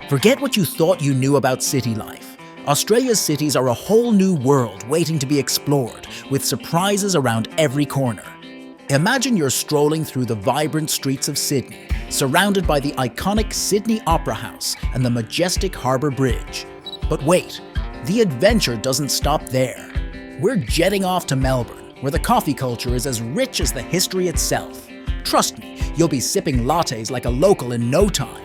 Forget what you thought you knew about city life. Australia's cities are a whole new world waiting to be explored, with surprises around every corner. Imagine you're strolling through the vibrant streets of Sydney, surrounded by the iconic Sydney Opera House and the majestic Harbour Bridge. But wait, the adventure doesn't stop there. We're jetting off to Melbourne, where the coffee culture is as rich as the history itself. Trust me, you'll be sipping lattes like a local in no time.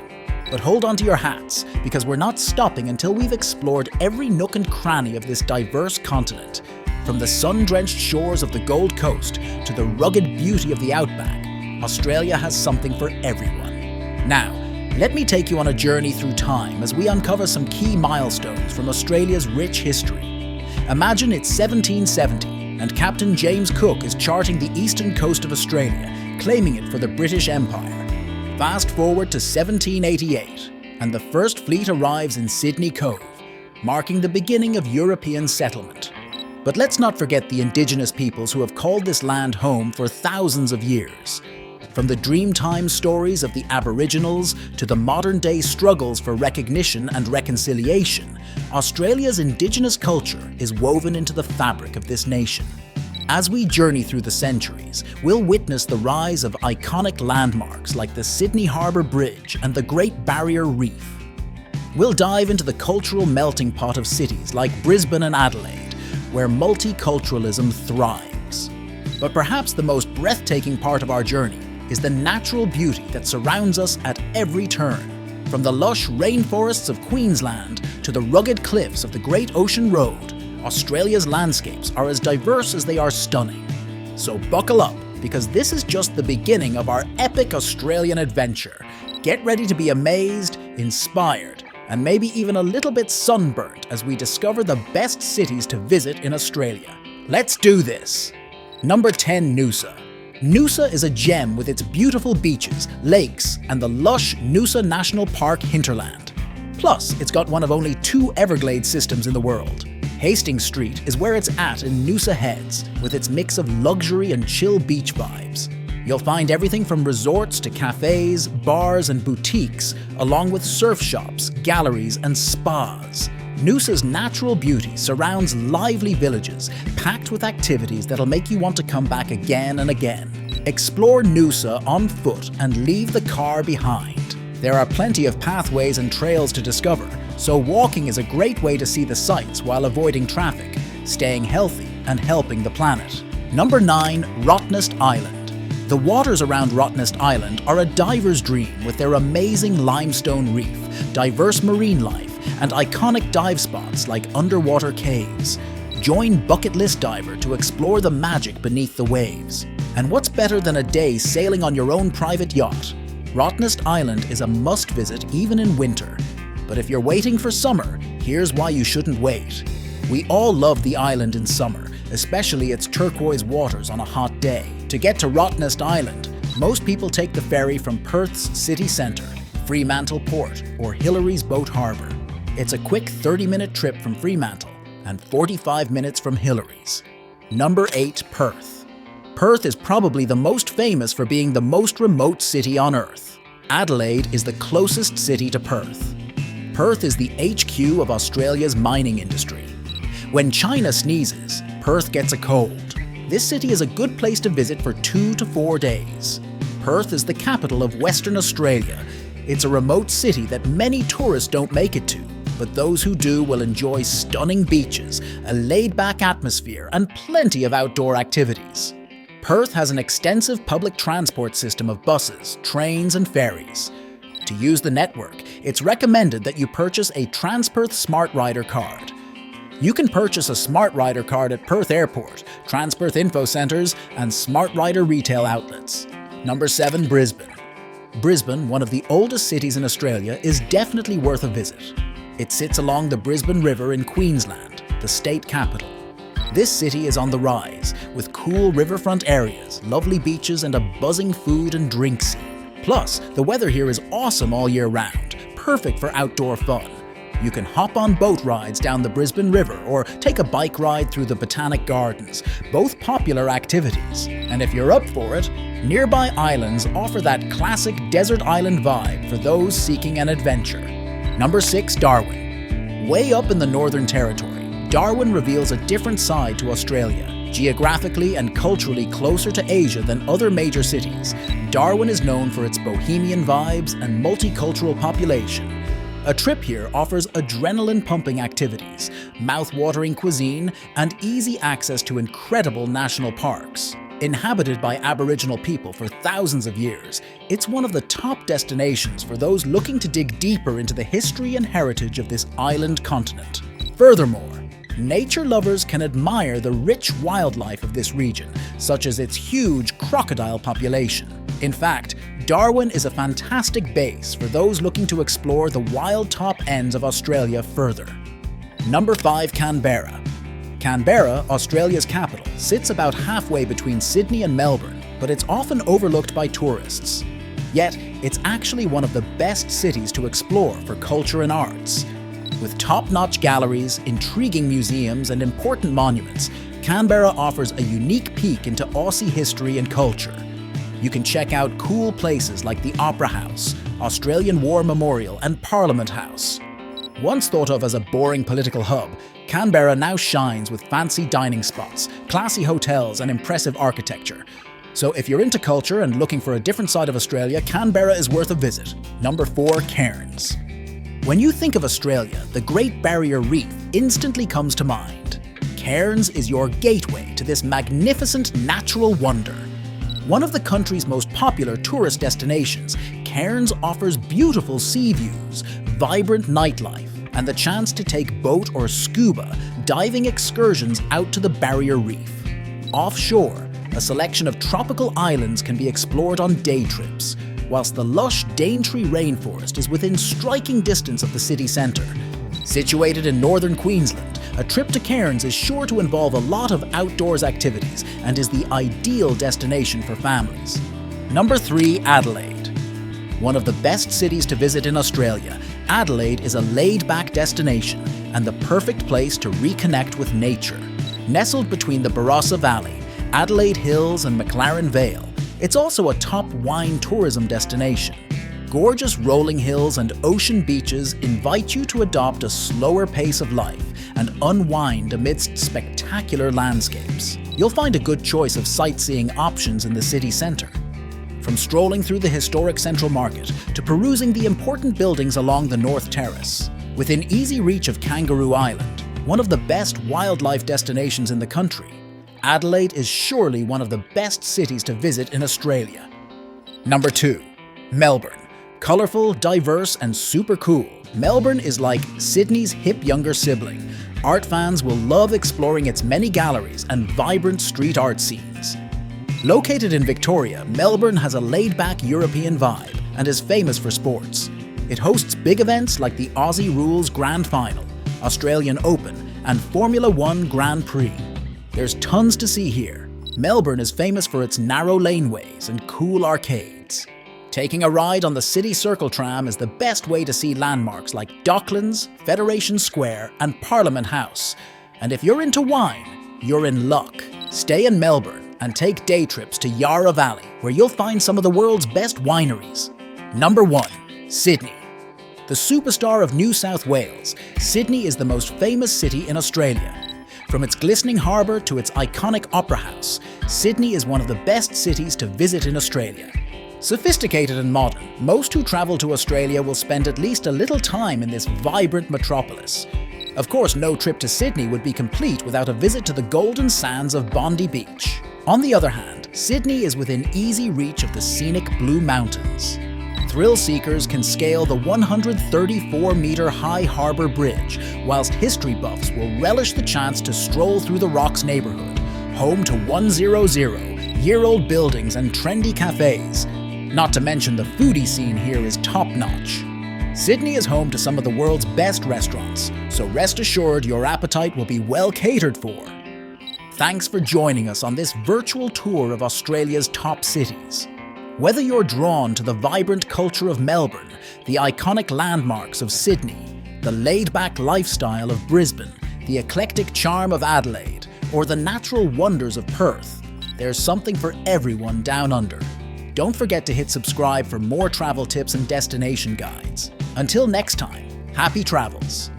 But hold on to your hats, because we're not stopping until we've explored every nook and cranny of this diverse continent. From the sun-drenched shores of the Gold Coast to the rugged beauty of the Outback, Australia has something for everyone. Now, let me take you on a journey through time as we uncover some key milestones from Australia's rich history. Imagine it's 1770 and Captain James Cook is charting the eastern coast of Australia, claiming it for the British Empire. Fast forward to 1788, and the first fleet arrives in Sydney Cove, marking the beginning of European settlement. But let's not forget the indigenous peoples who have called this land home for thousands of years. From the Dreamtime stories of the Aboriginals to the modern-day struggles for recognition and reconciliation, Australia's indigenous culture is woven into the fabric of this nation. As we journey through the centuries, we'll witness the rise of iconic landmarks like the Sydney Harbour Bridge and the Great Barrier Reef. We'll dive into the cultural melting pot of cities like Brisbane and Adelaide, where multiculturalism thrives. But perhaps the most breathtaking part of our journey is the natural beauty that surrounds us at every turn. From the lush rainforests of Queensland to the rugged cliffs of the Great Ocean Road, Australia's landscapes are as diverse as they are stunning. So buckle up, because this is just the beginning of our epic Australian adventure. Get ready to be amazed, inspired, and maybe even a little bit sunburnt as we discover the best cities to visit in Australia. Let's do this! Number 10, Noosa. Noosa is a gem with its beautiful beaches, lakes, and the lush Noosa National Park hinterland. Plus, it's got one of only 2 Everglades systems in the world. Hastings Street is where it's at in Noosa Heads, with its mix of luxury and chill beach vibes. You'll find everything from resorts to cafes, bars and boutiques, along with surf shops, galleries and spas. Noosa's natural beauty surrounds lively villages, packed with activities that'll make you want to come back again and again. Explore Noosa on foot and leave the car behind. There are plenty of pathways and trails to discover, so walking is a great way to see the sights while avoiding traffic, staying healthy and helping the planet. Number 9, Rottnest Island. The waters around Rottnest Island are a diver's dream with their amazing limestone reef, diverse marine life, and iconic dive spots like underwater caves. Join Bucket List Diver to explore the magic beneath the waves. And what's better than a day sailing on your own private yacht? Rottnest Island is a must-visit even in winter. But if you're waiting for summer, here's why you shouldn't wait. We all love the island in summer, especially its turquoise waters on a hot day. To get to Rottnest Island, most people take the ferry from Perth's city centre, Fremantle Port, or Hillary's Boat Harbour. It's a quick 30-minute trip from Fremantle and 45 minutes from Hillary's. Number 8, Perth. Perth is probably the most famous for being the most remote city on Earth. Adelaide is the closest city to Perth. Perth is the HQ of Australia's mining industry. When China sneezes, Perth gets a cold. This city is a good place to visit for 2 to 4 days. Perth is the capital of Western Australia. It's a remote city that many tourists don't make it to, but those who do will enjoy stunning beaches, a laid-back atmosphere, and plenty of outdoor activities. Perth has an extensive public transport system of buses, trains, and ferries. To use the network, it's recommended that you purchase a Transperth Smart Rider card. You can purchase a Smart Rider card at Perth Airport, Transperth Info Centres, and Smart Rider retail outlets. Number 7, Brisbane. Brisbane, one of the oldest cities in Australia, is definitely worth a visit. It sits along the Brisbane River in Queensland, the state capital. This city is on the rise, with cool riverfront areas, lovely beaches, and a buzzing food and drink scene. Plus, the weather here is awesome all year round, perfect for outdoor fun. You can hop on boat rides down the Brisbane River or take a bike ride through the Botanic Gardens, both popular activities. And if you're up for it, nearby islands offer that classic desert island vibe for those seeking an adventure. Number 6. Darwin. Way up in the Northern Territory, Darwin reveals a different side to Australia. Geographically and culturally closer to Asia than other major cities, Darwin is known for its bohemian vibes and multicultural population. A trip here offers adrenaline-pumping activities, mouth-watering cuisine, and easy access to incredible national parks. Inhabited by Aboriginal people for thousands of years, it's one of the top destinations for those looking to dig deeper into the history and heritage of this island continent. Furthermore, nature lovers can admire the rich wildlife of this region, such as its huge crocodile population. In fact, Darwin is a fantastic base for those looking to explore the wild top ends of Australia further. Number 5. Canberra. Canberra, Australia's capital, sits about halfway between Sydney and Melbourne, but it's often overlooked by tourists. Yet, it's actually one of the best cities to explore for culture and arts. With top-notch galleries, intriguing museums, and important monuments, Canberra offers a unique peek into Aussie history and culture. You can check out cool places like the Opera House, Australian War Memorial, and Parliament House. Once thought of as a boring political hub, Canberra now shines with fancy dining spots, classy hotels, and impressive architecture. So if you're into culture and looking for a different side of Australia, Canberra is worth a visit. Number 4. Cairns. When you think of Australia, the Great Barrier Reef instantly comes to mind. Cairns is your gateway to this magnificent natural wonder. One of the country's most popular tourist destinations, Cairns offers beautiful sea views, vibrant nightlife, and the chance to take boat or scuba diving excursions out to the Barrier Reef. Offshore, a selection of tropical islands can be explored on day trips, whilst the lush Daintree rainforest is within striking distance of the city centre. Situated in northern Queensland, a trip to Cairns is sure to involve a lot of outdoors activities and is the ideal destination for families. Number 3. Adelaide. One of the best cities to visit in Australia, Adelaide is a laid-back destination and the perfect place to reconnect with nature. Nestled between the Barossa Valley, Adelaide Hills and McLaren Vale, it's also a top wine tourism destination. Gorgeous rolling hills and ocean beaches invite you to adopt a slower pace of life and unwind amidst spectacular landscapes. You'll find a good choice of sightseeing options in the city centre. From strolling through the historic Central Market to perusing the important buildings along the North Terrace. Within easy reach of Kangaroo Island, one of the best wildlife destinations in the country, Adelaide is surely one of the best cities to visit in Australia. Number 2. Melbourne. Colourful, diverse, and super cool, Melbourne is like Sydney's hip younger sibling. Art fans will love exploring its many galleries and vibrant street art scenes. Located in Victoria, Melbourne has a laid-back European vibe and is famous for sports. It hosts big events like the Aussie Rules Grand Final, Australian Open, and Formula One Grand Prix. There's tons to see here. Melbourne is famous for its narrow laneways and cool arcades. Taking a ride on the City Circle tram is the best way to see landmarks like Docklands, Federation Square, and Parliament House. And if you're into wine, you're in luck. Stay in Melbourne and take day trips to Yarra Valley, where you'll find some of the world's best wineries. Number 1. Sydney. The superstar of New South Wales, Sydney is the most famous city in Australia. From its glistening harbour to its iconic Opera House, Sydney is one of the best cities to visit in Australia. Sophisticated and modern, most who travel to Australia will spend at least a little time in this vibrant metropolis. Of course, no trip to Sydney would be complete without a visit to the golden sands of Bondi Beach. On the other hand, Sydney is within easy reach of the scenic Blue Mountains. Thrill seekers can scale the 134-metre high Harbour Bridge, whilst history buffs will relish the chance to stroll through the Rocks neighbourhood, home to 100-year-old buildings and trendy cafes. Not to mention the foodie scene here is top-notch. Sydney is home to some of the world's best restaurants, so rest assured your appetite will be well catered for. Thanks for joining us on this virtual tour of Australia's top cities. Whether you're drawn to the vibrant culture of Melbourne, the iconic landmarks of Sydney, the laid-back lifestyle of Brisbane, the eclectic charm of Adelaide, or the natural wonders of Perth, there's something for everyone down under. Don't forget to hit subscribe for more travel tips and destination guides. Until next time, Happy travels!